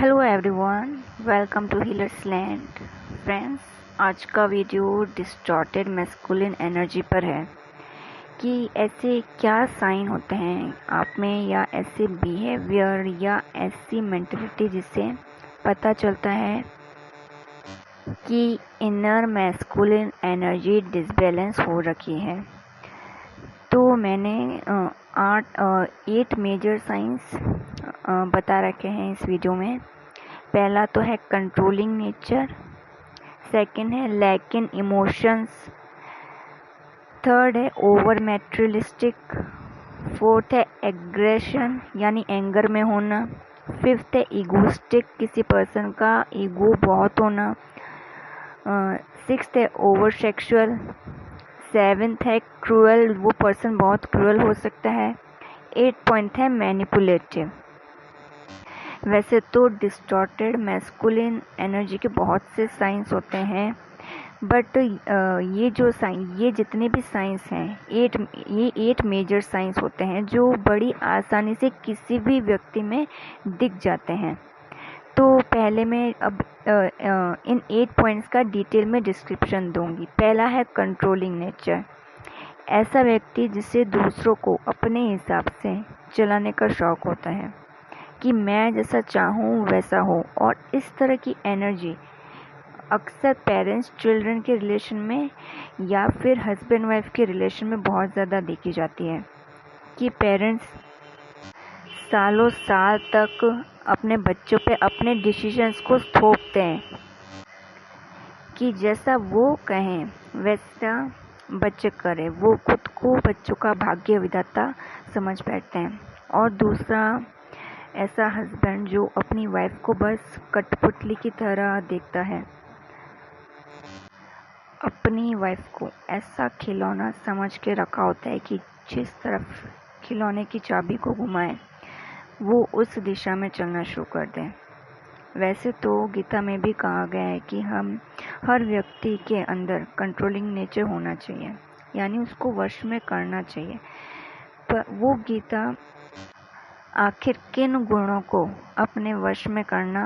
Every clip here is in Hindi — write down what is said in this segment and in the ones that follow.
Hello everyone, welcome to healers land. Friends, आज का वीडियो डिस्टॉर्टेड मैस्कुलिन एनर्जी पर है कि ऐसे क्या साइन होते हैं आप में, या ऐसे बिहेवियर या ऐसी मेंटलिटी जिससे पता चलता है कि इनर मैस्कुलिन एनर्जी डिसबैलेंस हो रखी है। तो मैंने 8 मेजर साइंस बता रखे हैं इस वीडियो में। पहला तो है कंट्रोलिंग नेचर, सेकंड है लैक इन इमोशंस, थर्ड है ओवर मैटेरियलिस्टिक, फोर्थ है एग्रेशन यानी एंगर में होना, फिफ्थ है ईगोस्टिक, किसी पर्सन का ईगो बहुत होना, सिक्स्थ है ओवर सेक्सुअल, सेवेंथ है क्रूअल, वो पर्सन बहुत क्रूअल हो सकता है, 8 पॉइंट है मैनिपुलेटिव। वैसे तो डिस्टॉर्टेड मैस्कुलिन एनर्जी के बहुत से साइंस होते हैं, बट ये जितने भी साइंस हैं, 8 मेजर साइंस होते हैं जो बड़ी आसानी से किसी भी व्यक्ति में दिख जाते हैं। तो पहले मैं अब इन 8 पॉइंट्स का डिटेल में डिस्क्रिप्शन दूंगी। पहला है कंट्रोलिंग नेचर। ऐसा व्यक्ति जिसे दूसरों को अपने हिसाब से चलाने का शौक होता है कि मैं जैसा चाहूँ वैसा हो, और इस तरह की एनर्जी अक्सर पेरेंट्स चिल्ड्रन के रिलेशन में या फिर हस्बैंड वाइफ के रिलेशन में बहुत ज़्यादा देखी जाती है कि पेरेंट्स सालों साल तक अपने बच्चों पे अपने डिसीजंस को थोपते हैं कि जैसा वो कहें वैसा बच्चे करें। वो खुद को बच्चों का भाग्य विधाता समझ बैठते हैं। और दूसरा ऐसा हस्बैंड जो अपनी वाइफ को बस कठपुतली की तरह देखता है, अपनी वाइफ को ऐसा खिलौना समझ के रखा होता है कि जिस तरफ खिलौने की चाबी को घुमाए वो उस दिशा में चलना शुरू कर दें। वैसे तो गीता में भी कहा गया है कि हम हर व्यक्ति के अंदर कंट्रोलिंग नेचर होना चाहिए, यानी उसको वश में करना चाहिए। पर वो गीता आखिर किन गुणों को अपने वश में करना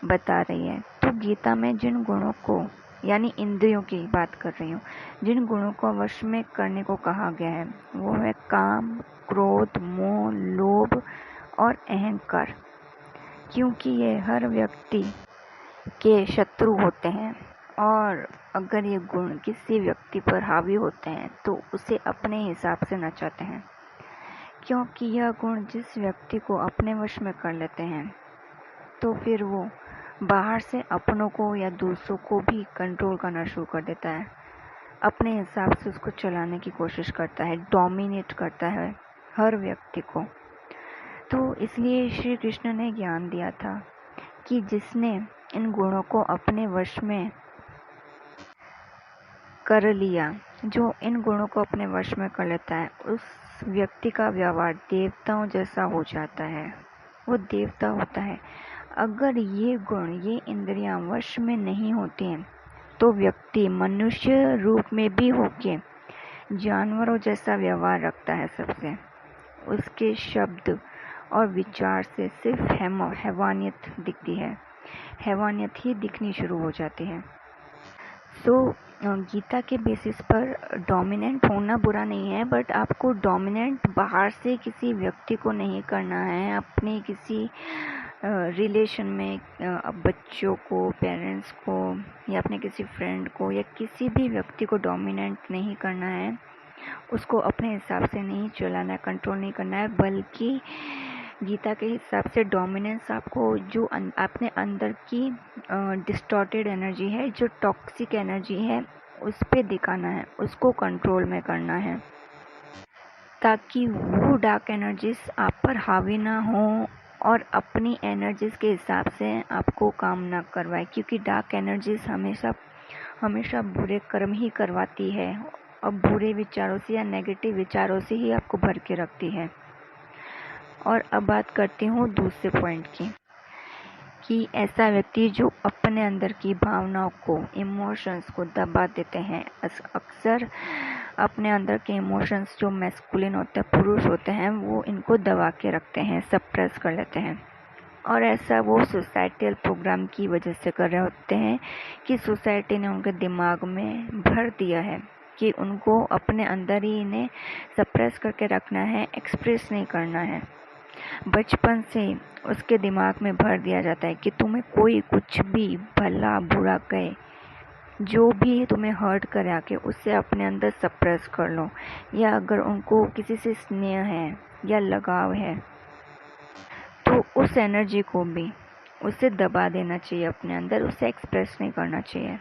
बता रही है। तो गीता में जिन गुणों को, यानी इंद्रियों की बात कर रही हूँ, जिन गुणों को वश में करने को कहा गया है वो है काम, क्रोध, मोह, लोभ और अहंकार। क्योंकि ये हर व्यक्ति के शत्रु होते हैं, और अगर ये गुण किसी व्यक्ति पर हावी होते हैं तो उसे अपने हिसाब से नचाते हैं। क्योंकि यह गुण जिस व्यक्ति को अपने वश में कर लेते हैं तो फिर वो बाहर से अपनों को या दूसरों को भी कंट्रोल करना शुरू कर देता है, अपने हिसाब से उसको चलाने की कोशिश करता है, डोमिनेट करता है हर व्यक्ति को। तो इसलिए श्री कृष्ण ने ज्ञान दिया था कि जिसने इन गुणों को अपने वश में कर लिया, जो इन गुणों को अपने वश में कर लेता है, उस व्यक्ति का व्यवहार देवताओं जैसा हो जाता है, वो देवता होता है। अगर ये गुण, ये इंद्रियां वश में नहीं होती हैं तो व्यक्ति मनुष्य रूप में भी होके जानवरों जैसा व्यवहार रखता है सबसे। उसके शब्द और विचार से सिर्फ हैवानियत दिखती है, हैवानियत ही दिखनी शुरू हो जाती है। गीता के बेसिस पर डोमिनेंट होना बुरा नहीं है, बट आपको डोमिनेंट बाहर से किसी व्यक्ति को नहीं करना है। अपने किसी रिलेशन में बच्चों को, पेरेंट्स को, या अपने किसी फ्रेंड को या किसी भी व्यक्ति को डोमिनेंट नहीं करना है। उसको अपने हिसाब से नहीं चलाना है, कंट्रोल नहीं करना है, बल्कि गीता के हिसाब से डोमिनेंस आपको जो अपने अंदर की डिस्टॉर्टेड एनर्जी है, जो टॉक्सिक एनर्जी है, उस पे दिखाना है, उसको कंट्रोल में करना है, ताकि वो डार्क एनर्जीज आप पर हावी ना हो और अपनी एनर्जीज के हिसाब से आपको काम ना करवाए। क्योंकि डार्क एनर्जीज हमेशा बुरे कर्म ही करवाती है, और बुरे विचारों से या नेगेटिव विचारों से ही आपको भर के रखती है। और अब बात करती हूँ दूसरे पॉइंट की, कि ऐसा व्यक्ति जो अपने अंदर की भावनाओं को, इमोशंस को दबा देते हैं। अक्सर अपने अंदर के इमोशंस जो मैस्कुलिन होते हैं, पुरुष होते हैं, वो इनको दबा के रखते हैं, सप्रेस कर लेते हैं। और ऐसा वो सोसाइटल प्रोग्राम की वजह से कर रहे होते हैं कि सोसाइटी ने उनके दिमाग में भर दिया है कि उनको अपने अंदर ही इन्हें सप्रेस करके रखना है, एक्सप्रेस नहीं करना है। बचपन से उसके दिमाग में भर दिया जाता है कि तुम्हें कोई कुछ भी भला बुरा कहे, जो भी तुम्हें हर्ट करे आके, उससे अपने अंदर सप्रेस कर लो। या अगर उनको किसी से स्नेह है या लगाव है तो उस एनर्जी को भी उसे दबा देना चाहिए अपने अंदर, उसे एक्सप्रेस नहीं करना चाहिए।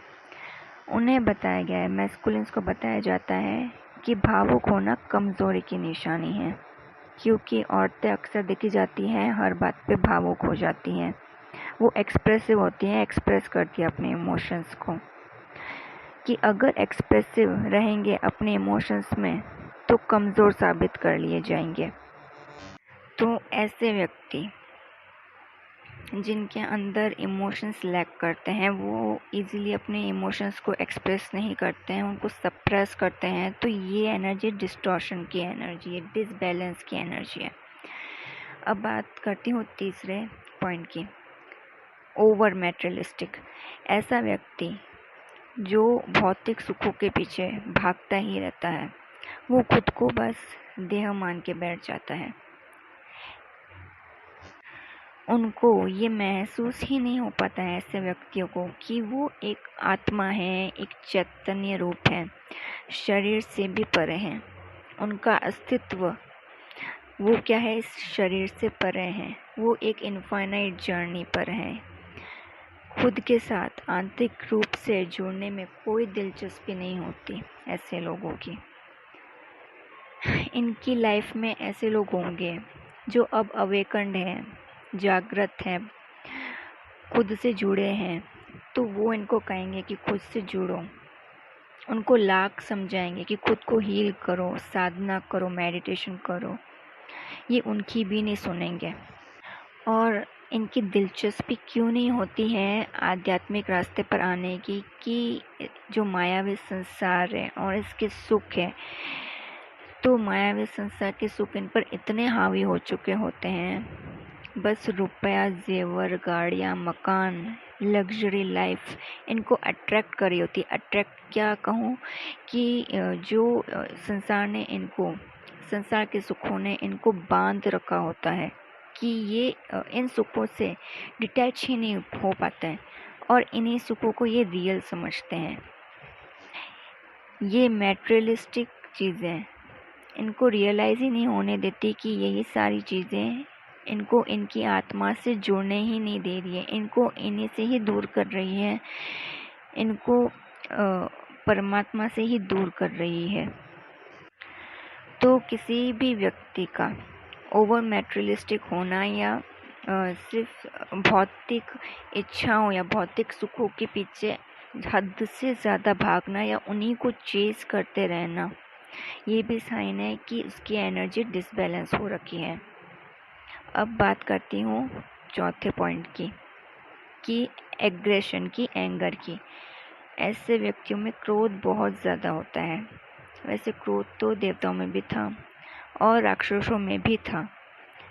उन्हें बताया गया है, मैस्कुलिन्स को बताया जाता है कि भावुक होना कमज़ोरी की निशानी है, क्योंकि औरतें अक्सर देखी जाती हैं हर बात पे भावुक हो जाती हैं। वो एक्सप्रेसिव होती हैं, एक्सप्रेस करती हैं अपने इमोशंस को, कि अगर एक्सप्रेसिव रहेंगे अपने इमोशंस में तो कमज़ोर साबित कर लिए जाएंगे। तो ऐसे व्यक्ति जिनके अंदर इमोशंस लैक करते हैं, वो इजीली अपने इमोशंस को एक्सप्रेस नहीं करते हैं, उनको सप्रेस करते हैं, तो ये एनर्जी डिस्टॉर्शन की एनर्जी है, डिसबैलेंस की एनर्जी है। अब बात करती हूँ तीसरे पॉइंट की, ओवर मैटेरियलिस्टिक। ऐसा व्यक्ति जो भौतिक सुखों के पीछे भागता ही रहता है, वो खुद को बस देह मान के बैठ जाता है। उनको ये महसूस ही नहीं हो पाता है ऐसे व्यक्तियों को कि वो एक आत्मा है, एक चैतन्य रूप है, शरीर से भी परे हैं। उनका अस्तित्व वो क्या है, इस शरीर से परे हैं। वो एक इनफाइनाइट जर्नी पर हैं। खुद के साथ आंतरिक रूप से जुड़ने में कोई दिलचस्पी नहीं होती ऐसे लोगों की। इनकी लाइफ में ऐसे लोग होंगे जो अब अवेकन्ड हैं, जागृत हैं, खुद से जुड़े हैं, तो वो इनको कहेंगे कि खुद से जुड़ो। उनको लाख समझाएंगे कि खुद को हील करो, साधना करो, मेडिटेशन करो। ये उनकी भी नहीं सुनेंगे। और इनकी दिलचस्पी क्यों नहीं होती है आध्यात्मिक रास्ते पर आने की, कि जो मायावी संसार है और इसके सुख है, तो मायावी संसार के सुख इन पर इतने हावी हो चुके होते हैं। बस रुपया, जेवर, गाड़ियाँ, मकान, लग्जरी लाइफ इनको अट्रैक्ट करी होती है। अट्रैक्ट क्या कहूँ कि जो संसार ने इनको, संसार के सुखों ने इनको बांध रखा होता है कि ये इन सुखों से डिटैच ही नहीं हो पाते हैं और इन्हीं सुखों को ये रियल समझते हैं। ये मैटेरियलिस्टिक चीज़ें इनको रियलाइज़ ही नहीं होने देती कि यही सारी चीज़ें इनको इनकी आत्मा से जुड़ने ही नहीं दे रही है, इनको इन्हीं से ही दूर कर रही है, इनको परमात्मा से ही दूर कर रही है। तो किसी भी व्यक्ति का ओवर मैटेरियलिस्टिक होना या सिर्फ भौतिक इच्छाओं या भौतिक सुखों के पीछे हद से ज़्यादा भागना या उन्हीं को चेज़ करते रहना, ये भी साइन है कि उसकी एनर्जी डिसबैलेंस हो रखी है। अब बात करती हूँ चौथे पॉइंट की, कि एग्रेशन की, एंगर की। ऐसे व्यक्तियों में क्रोध बहुत ज़्यादा होता है। वैसे क्रोध तो देवताओं में भी था और राक्षसों में भी था।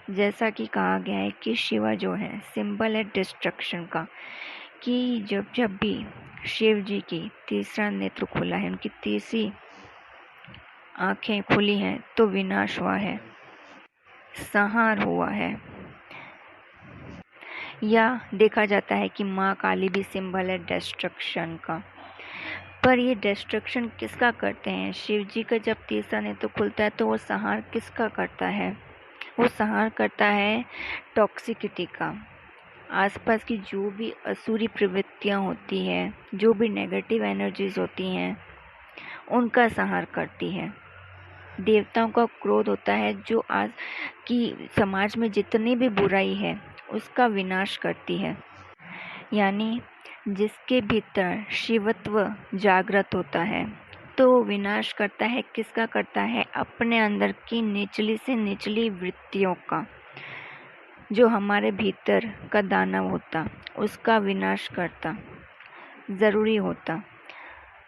जैसा कि कहा गया है कि शिवा जो है सिंबल है डिस्ट्रक्शन का, कि जब भी शिव जी की तीसरा नेत्र खुला है, उनकी तीसरी आँखें खुली हैं, तो विनाश हुआ है, संहार हुआ है। या देखा जाता है कि माँ काली भी सिंबल है डिस्ट्रक्शन का। पर ये डिस्ट्रक्शन किसका करते हैं? शिव जी का जब तीसरा नेत्र खुलता है तो वो संहार किसका करता है? वो संहार करता है टॉक्सिसिटी का। आसपास की जो भी असुरी प्रवृत्तियाँ होती हैं, जो भी नेगेटिव एनर्जीज होती हैं, उनका संहार करती है। देवताओं का क्रोध होता है जो आज की समाज में जितनी भी बुराई है उसका विनाश करती है। यानी जिसके भीतर शिवत्व जागृत होता है तो विनाश करता है, किसका करता है? अपने अंदर की निचली से निचली वृत्तियों का। जो हमारे भीतर का दानव होता उसका विनाश करता ज़रूरी होता।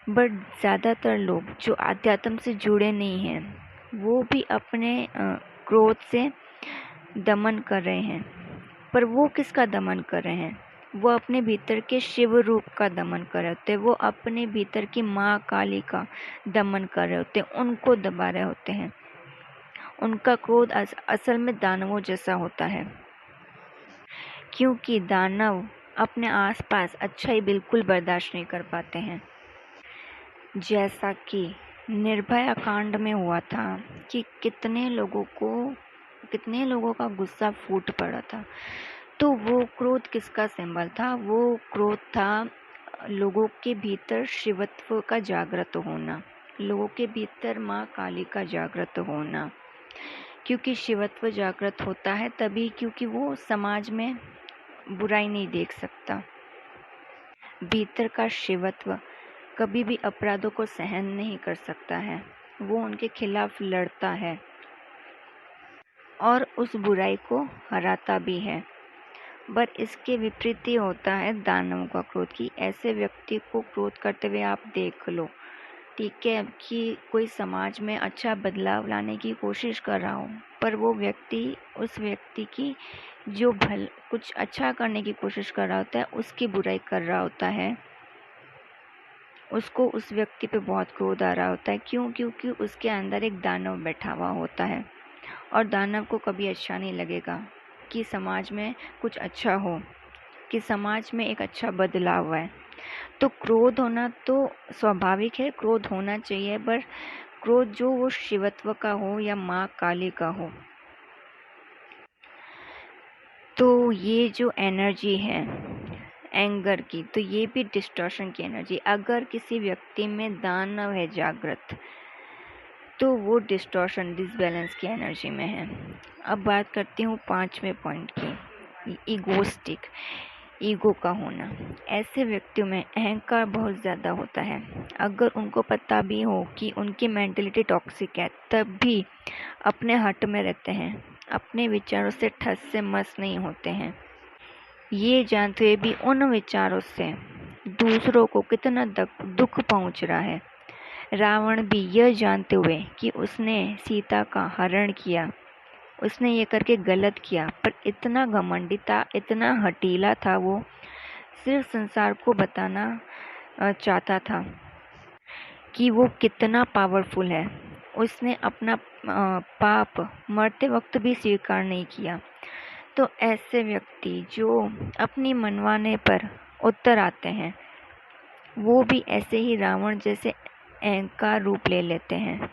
बट ज़्यादातर लोग जो आध्यात्म से जुड़े नहीं हैं वो भी अपने क्रोध से दमन कर रहे हैं। पर वो किसका दमन कर रहे हैं? वो अपने भीतर के शिव रूप का दमन कर रहे होते हैं, वो अपने भीतर की माँ काली का दमन कर रहे होते हैं, उनको दबा रहे होते हैं। उनका क्रोध असल में दानवों जैसा होता है, क्योंकि दानव अपने आसपास अच्छाई बिल्कुल बर्दाश्त नहीं कर पाते हैं। जैसा कि निर्भया कांड में हुआ था कि कितने लोगों का गुस्सा फूट पड़ा था। तो वो क्रोध किसका सिंबल था? वो क्रोध था लोगों के भीतर शिवत्व का जागृत होना, लोगों के भीतर माँ काली का जागृत होना। क्योंकि शिवत्व जागृत होता है तभी, क्योंकि वो समाज में बुराई नहीं देख सकता। भीतर का शिवत्व कभी भी अपराधों को सहन नहीं कर सकता है, वो उनके खिलाफ लड़ता है और उस बुराई को हराता भी है। पर इसके विपरीत ही होता है दानवों का क्रोध, कि ऐसे व्यक्ति को क्रोध करते हुए आप देख लो, ठीक है, कि कोई समाज में अच्छा बदलाव लाने की कोशिश कर रहा हो, पर वो व्यक्ति उस व्यक्ति की जो कुछ अच्छा करने की कोशिश कर रहा होता है उसकी बुराई कर रहा होता है। उसको उस व्यक्ति पे बहुत क्रोध आ रहा होता है। क्यों? क्योंकि उसके अंदर एक दानव बैठा हुआ होता है और दानव को कभी अच्छा नहीं लगेगा कि समाज में कुछ अच्छा हो, कि समाज में एक अच्छा बदलाव है। तो क्रोध होना तो स्वाभाविक है, क्रोध होना चाहिए, पर क्रोध जो वो शिवत्व का हो या माँ काली का हो। तो ये जो एनर्जी है एंगर की, तो ये भी डिस्टॉर्शन की एनर्जी। अगर किसी व्यक्ति में दानव है जागृत, तो वो डिस्टॉर्शन, डिसबैलेंस की एनर्जी में है। अब बात करती हूँ 5वें पॉइंट की, ईगोस्टिक, ईगो का होना। ऐसे व्यक्तियों में अहंकार बहुत ज़्यादा होता है। अगर उनको पता भी हो कि उनकी मेंटलिटी टॉक्सिक है, तब भी अपने हट में रहते हैं, अपने विचारों से ठस से मस नहीं होते हैं। ये जानते हुए भी उन विचारों से दूसरों को कितना दुख पहुंच रहा है। रावण भी यह जानते हुए कि उसने सीता का हरण किया, उसने ये करके गलत किया, पर इतना घमंडी था, इतना हठीला था, वो सिर्फ संसार को बताना चाहता था कि वो कितना पावरफुल है। उसने अपना पाप मरते वक्त भी स्वीकार नहीं किया। तो ऐसे व्यक्ति जो अपनी मनवाने पर उतर आते हैं, वो भी ऐसे ही रावण जैसे अहंकार रूप ले लेते हैं,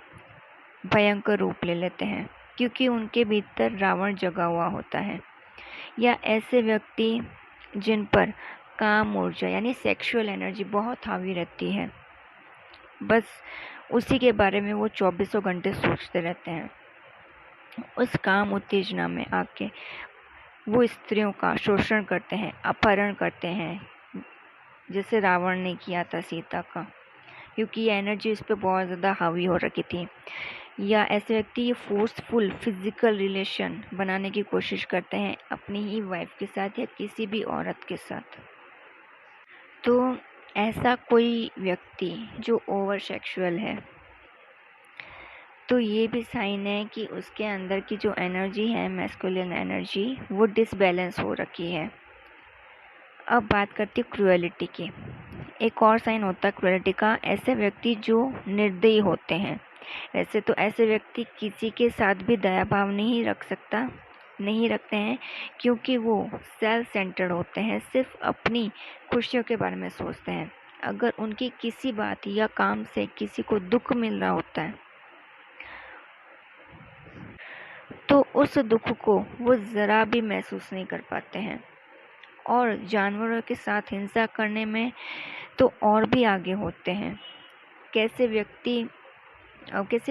भयंकर रूप ले लेते हैं, क्योंकि उनके भीतर रावण जगा हुआ होता है। या ऐसे व्यक्ति जिन पर काम ऊर्जा यानी सेक्सुअल एनर्जी बहुत हावी रहती है, बस उसी के बारे में वो 24 घंटे सोचते रहते हैं। उस काम उत्तेजना में आके वो स्त्रियों का शोषण करते हैं, अपहरण करते हैं, जैसे रावण ने किया था सीता का, क्योंकि ये एनर्जी उस पर बहुत ज़्यादा हावी हो रखी थी। या ऐसे व्यक्ति ये फोर्सफुल फिजिकल रिलेशन बनाने की कोशिश करते हैं अपनी ही वाइफ के साथ या किसी भी औरत के साथ। तो ऐसा कोई व्यक्ति जो ओवर सेक्सुअल है, तो ये भी साइन है कि उसके अंदर की जो एनर्जी है, मैस्कुलिन एनर्जी, वो डिसबैलेंस हो रखी है। अब बात करती हूँ क्रुएलिटी की। एक और साइन होता है क्रुएलिटी का, ऐसे व्यक्ति जो निर्दयी होते हैं। वैसे तो ऐसे व्यक्ति किसी के साथ भी दया भाव नहीं रखते हैं, क्योंकि वो सेल्फ सेंटर्ड होते हैं, सिर्फ अपनी खुशियों के बारे में सोचते हैं। अगर उनकी किसी बात या काम से किसी को दुख मिल रहा होता है, तो उस दुख को वो ज़रा भी महसूस नहीं कर पाते हैं। और जानवरों के साथ हिंसा करने में तो और भी आगे होते हैं। कैसे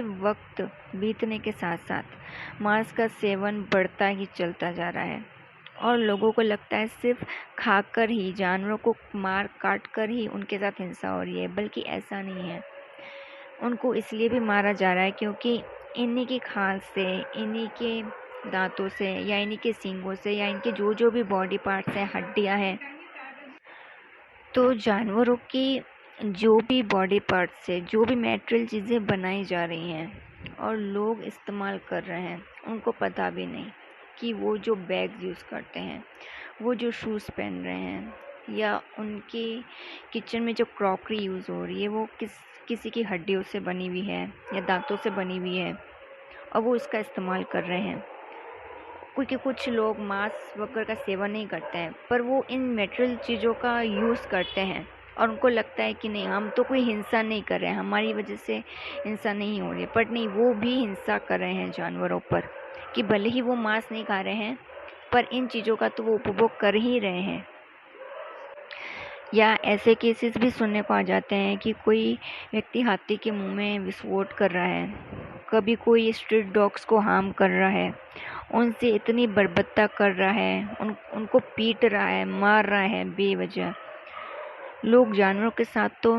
वक्त बीतने के साथ साथ मांस का सेवन बढ़ता ही चलता जा रहा है, और लोगों को लगता है सिर्फ खाकर ही, जानवरों को मार काट कर ही उनके साथ हिंसा हो रही है, बल्कि ऐसा नहीं है। उनको इसलिए भी मारा जा रहा है क्योंकि इन्हीं की खाल से, इन्हीं के दांतों से, या इन्हीं के सींगों से, या इनके जो भी बॉडी पार्ट्स हैं, हड्डियां हैं, तो जानवरों की जो भी बॉडी पार्ट्स से जो भी मैटेरियल चीज़ें बनाई जा रही हैं और लोग इस्तेमाल कर रहे हैं, उनको पता भी नहीं कि वो जो बैग्स यूज़ करते हैं, वो जो शूज़ पहन रहे हैं, या उनके किचन में जो क्रॉकरी यूज़ हो रही है वो किसी की हड्डियों से बनी हुई है या दांतों से बनी हुई है और वो इसका इस्तेमाल कर रहे हैं। क्योंकि कुछ लोग मांस वगैरह का सेवन नहीं करते हैं, पर वो इन मेटेरियल चीज़ों का यूज़ करते हैं और उनको लगता है कि नहीं, हम तो कोई हिंसा नहीं कर रहे हैं, हमारी वजह से हिंसा नहीं हो रही है। पर नहीं, वो भी हिंसा कर रहे हैं जानवरों पर, कि भले ही वो मांस नहीं खा रहे हैं पर इन चीज़ों का तो वो उपभोग कर ही रहे हैं। या ऐसे केसेस भी सुनने को आ जाते हैं कि कोई व्यक्ति हाथी के मुंह में विस्फोट कर रहा है, कभी कोई स्ट्रीट डॉग्स को हार्म कर रहा है, उनसे इतनी बर्बरता कर रहा है, उनको पीट रहा है, मार रहा है बेवजह। लोग जानवरों के साथ तो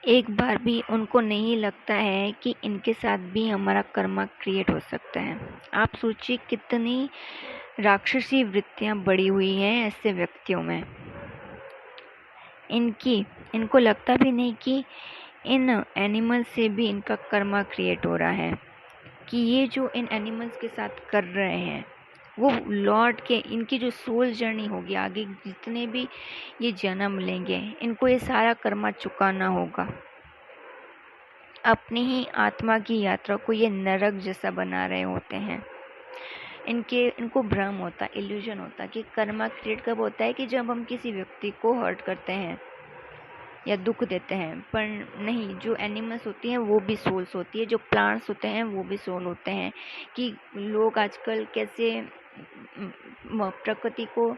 एक बार भी उनको नहीं लगता है कि इनके साथ भी हमारा कर्मा क्रिएट हो सकता है। आप सोचिए कितनी राक्षसी वृत्तियां बढ़ी हुई हैं ऐसे व्यक्तियों में। इनको लगता भी नहीं कि इन एनिमल से भी इनका कर्मा क्रिएट हो रहा है, कि ये जो इन एनिमल्स के साथ कर रहे हैं वो लौट के इनकी जो सोल जर्नी होगी, आगे जितने भी ये जन्म लेंगे, इनको ये सारा कर्मा चुकाना होगा। अपनी ही आत्मा की यात्रा को ये नरक जैसा बना रहे होते हैं। इनको भ्रम होता, इल्यूजन होता कि कर्मा क्रिएट कब होता है, कि जब हम किसी व्यक्ति को हर्ट करते हैं या दुख देते हैं। पर नहीं, जो एनिमल्स होती हैं वो भी सोल्स होती है, जो प्लांट्स होते हैं वो भी सोल होते हैं। कि लोग आजकल कैसे प्रकृति को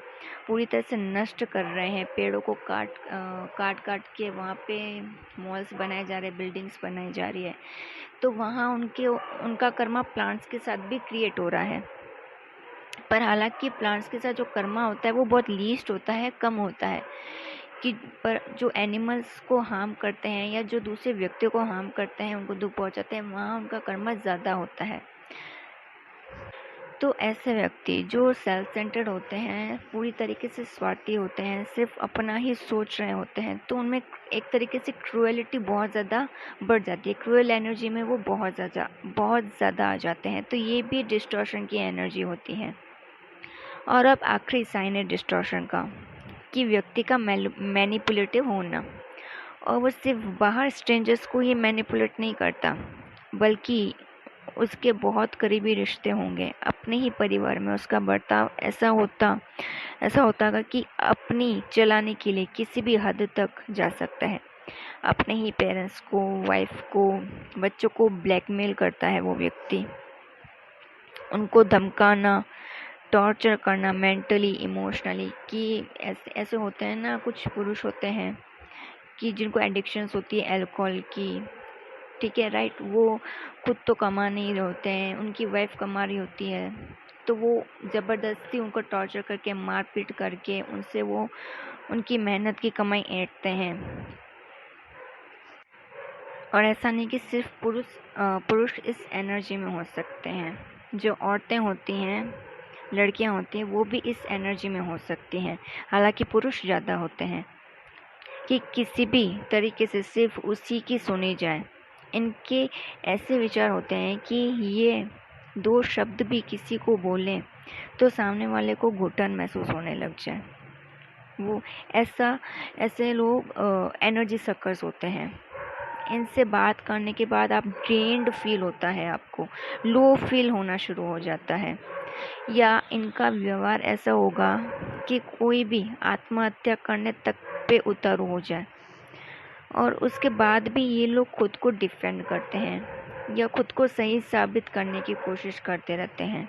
पूरी तरह से नष्ट कर रहे हैं, पेड़ों को काट के वहाँ पे मॉल्स बनाए जा रहे हैं, बिल्डिंग्स बनाई जा रही है, तो वहाँ उनका कर्मा प्लांट्स के साथ भी क्रिएट हो रहा है। पर हालांकि प्लांट्स के साथ जो कर्मा होता है वो बहुत लीस्ट होता है, कम होता है। कि पर जो एनिमल्स को हार्म करते हैं या जो दूसरे व्यक्तियों को हार्म करते हैं, उनको दुख पहुंचाते हैं, वहाँ उनका कर्मा ज़्यादा होता है। तो ऐसे व्यक्ति जो सेल्फ सेंटर्ड होते हैं, पूरी तरीके से स्वार्थी होते हैं, सिर्फ अपना ही सोच रहे होते हैं, तो उनमें एक तरीके से क्रूएलिटी बहुत ज़्यादा बढ़ जाती है। क्रूएल एनर्जी में वो बहुत ज़्यादा आ जाते हैं। तो ये भी डिस्टॉर्शन की एनर्जी होती है। और अब आखिरी साइन है डिस्टॉर्शन का, कि व्यक्ति का मैनिपुलेटिव होना। और वो सिर्फ बाहर स्ट्रेंजर्स को ही मैनिपुलेट नहीं करता, बल्कि उसके बहुत करीबी रिश्ते होंगे, अपने ही परिवार में उसका बर्ताव ऐसा होता कि अपनी चलाने के लिए किसी भी हद तक जा सकता है। अपने ही पेरेंट्स को, वाइफ को, बच्चों को ब्लैकमेल करता है वो व्यक्ति, उनको धमकाना, टॉर्चर करना मेंटली, इमोशनली। कि ऐसे होते हैं ना, कुछ पुरुष होते हैं कि जिनको एडिक्शंस होती है अल्कोहल की, ठीक है, राइट, वो खुद तो कमा नहीं रहे होते हैं, उनकी वाइफ कमा रही होती है, तो वो ज़बरदस्ती उनको टॉर्चर करके, मारपीट करके उनसे वो उनकी मेहनत की कमाई ऐंठते हैं। और ऐसा नहीं कि सिर्फ पुरुष इस एनर्जी में हो सकते हैं, जो औरतें होती हैं, लड़कियां होती हैं, वो भी इस एनर्जी में हो सकती हैं। हालांकि पुरुष ज़्यादा होते हैं, कि किसी भी तरीके से सिर्फ उसी की सुनी जाए। इनके ऐसे विचार होते हैं कि ये दो शब्द भी किसी को बोलें तो सामने वाले को घुटन महसूस होने लग जाए। वो ऐसे लोग एनर्जी सक्कर्स होते हैं। इनसे बात करने के बाद आप ड्रेन्ड फील होता है, आपको लो फील होना शुरू हो जाता है। या इनका व्यवहार ऐसा होगा कि कोई भी आत्महत्या करने तक पे उतारू हो जाए, और उसके बाद भी ये लोग खुद को डिफेंड करते हैं या खुद को सही साबित करने की कोशिश करते रहते हैं।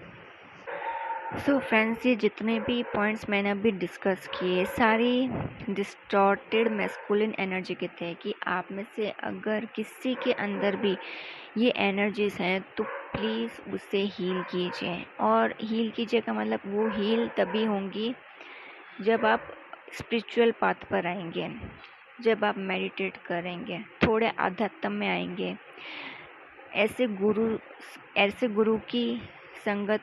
सो फ्रेंड्स, ये जितने भी पॉइंट्स मैंने अभी डिस्कस किए, सारी डिस्टॉर्टेड मैस्कुलिन एनर्जी के थे। कि आप में से अगर किसी के अंदर भी ये एनर्जीज हैं तो प्लीज़ उसे हील कीजिए। और हील कीजिए का मतलब वो हील तभी होंगी जब आप स्पिरिचुअल पाथ पर आएंगे, जब आप मेडिटेट करेंगे, थोड़े आध्यात्म में आएंगे, ऐसे गुरु की संगत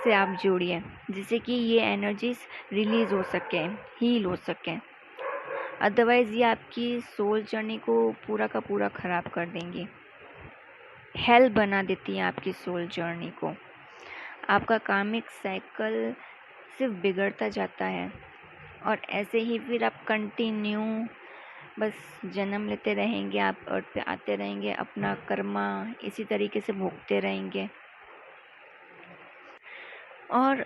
से आप जोड़िए, जिससे कि ये एनर्जीज रिलीज हो सके, हील हो सके। अदरवाइज ये आपकी सोल जर्नी को पूरा का पूरा ख़राब कर देंगी, हेल बना देती है आपकी सोल जर्नी को। आपका कार्मिक साइकिल सिर्फ बिगड़ता जाता है और ऐसे ही फिर आप कंटिन्यू बस जन्म लेते रहेंगे, आप अर्थ पे आते रहेंगे, अपना कर्मा इसी तरीके से भोगते रहेंगे। और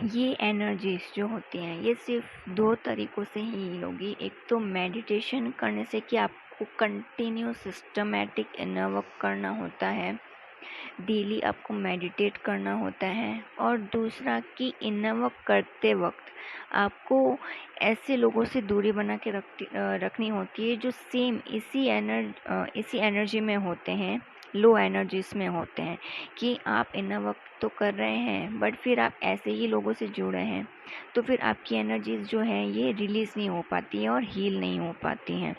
ये एनर्जीज जो होती हैं ये सिर्फ 2 तरीक़ों से ही हील होगी। एक तो मेडिटेशन करने से कि आपको कंटिन्यू सिस्टमैटिक इनर वर्क करना होता है, डेली आपको मेडिटेट करना होता है। और दूसरा कि इनर वर्क करते वक्त आपको ऐसे लोगों से दूरी बना के रखनी होती है जो सेम इसी एनर्जी में होते हैं, लो एनर्जीज में होते हैं। कि आप इनर वर्क तो कर रहे हैं बट फिर आप ऐसे ही लोगों से जुड़े हैं, तो फिर आपकी एनर्जीज जो हैं ये रिलीज़ नहीं हो पाती हैं और हील नहीं हो पाती हैं।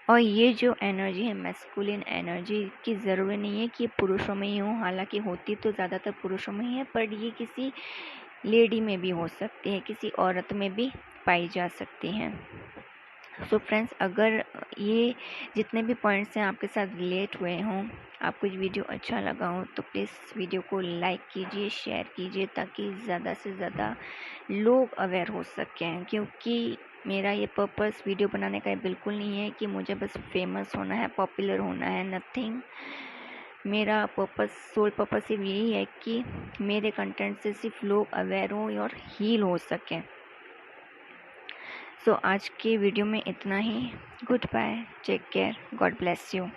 और ये जो एनर्जी है मैस्कुलिन एनर्जी की ज़रूरी नहीं है कि पुरुषों में ही हो, हालांकि होती तो ज़्यादातर पुरुषों में ही है, पर ये किसी लेडी में भी हो सकती है, किसी औरत में भी पाई जा सकती हैं। सो फ्रेंड्स, अगर ये जितने भी पॉइंट्स हैं आपके साथ रिलेट हुए हों, आपको ये वीडियो अच्छा लगा हो तो प्लीज़ वीडियो को लाइक कीजिए, शेयर कीजिए, ताकि ज़्यादा से ज़्यादा लोग अवेयर हो सकें। क्योंकि मेरा ये पर्पस वीडियो बनाने का बिल्कुल नहीं है कि मुझे बस फेमस होना है, पॉपुलर होना है, नथिंग। मेरा सोल पर्पस सिर्फ यही है कि मेरे कंटेंट से सिर्फ लोग अवेयर हों और हील हो सकें। सो आज के वीडियो में इतना ही। Good bye, take care, God bless you.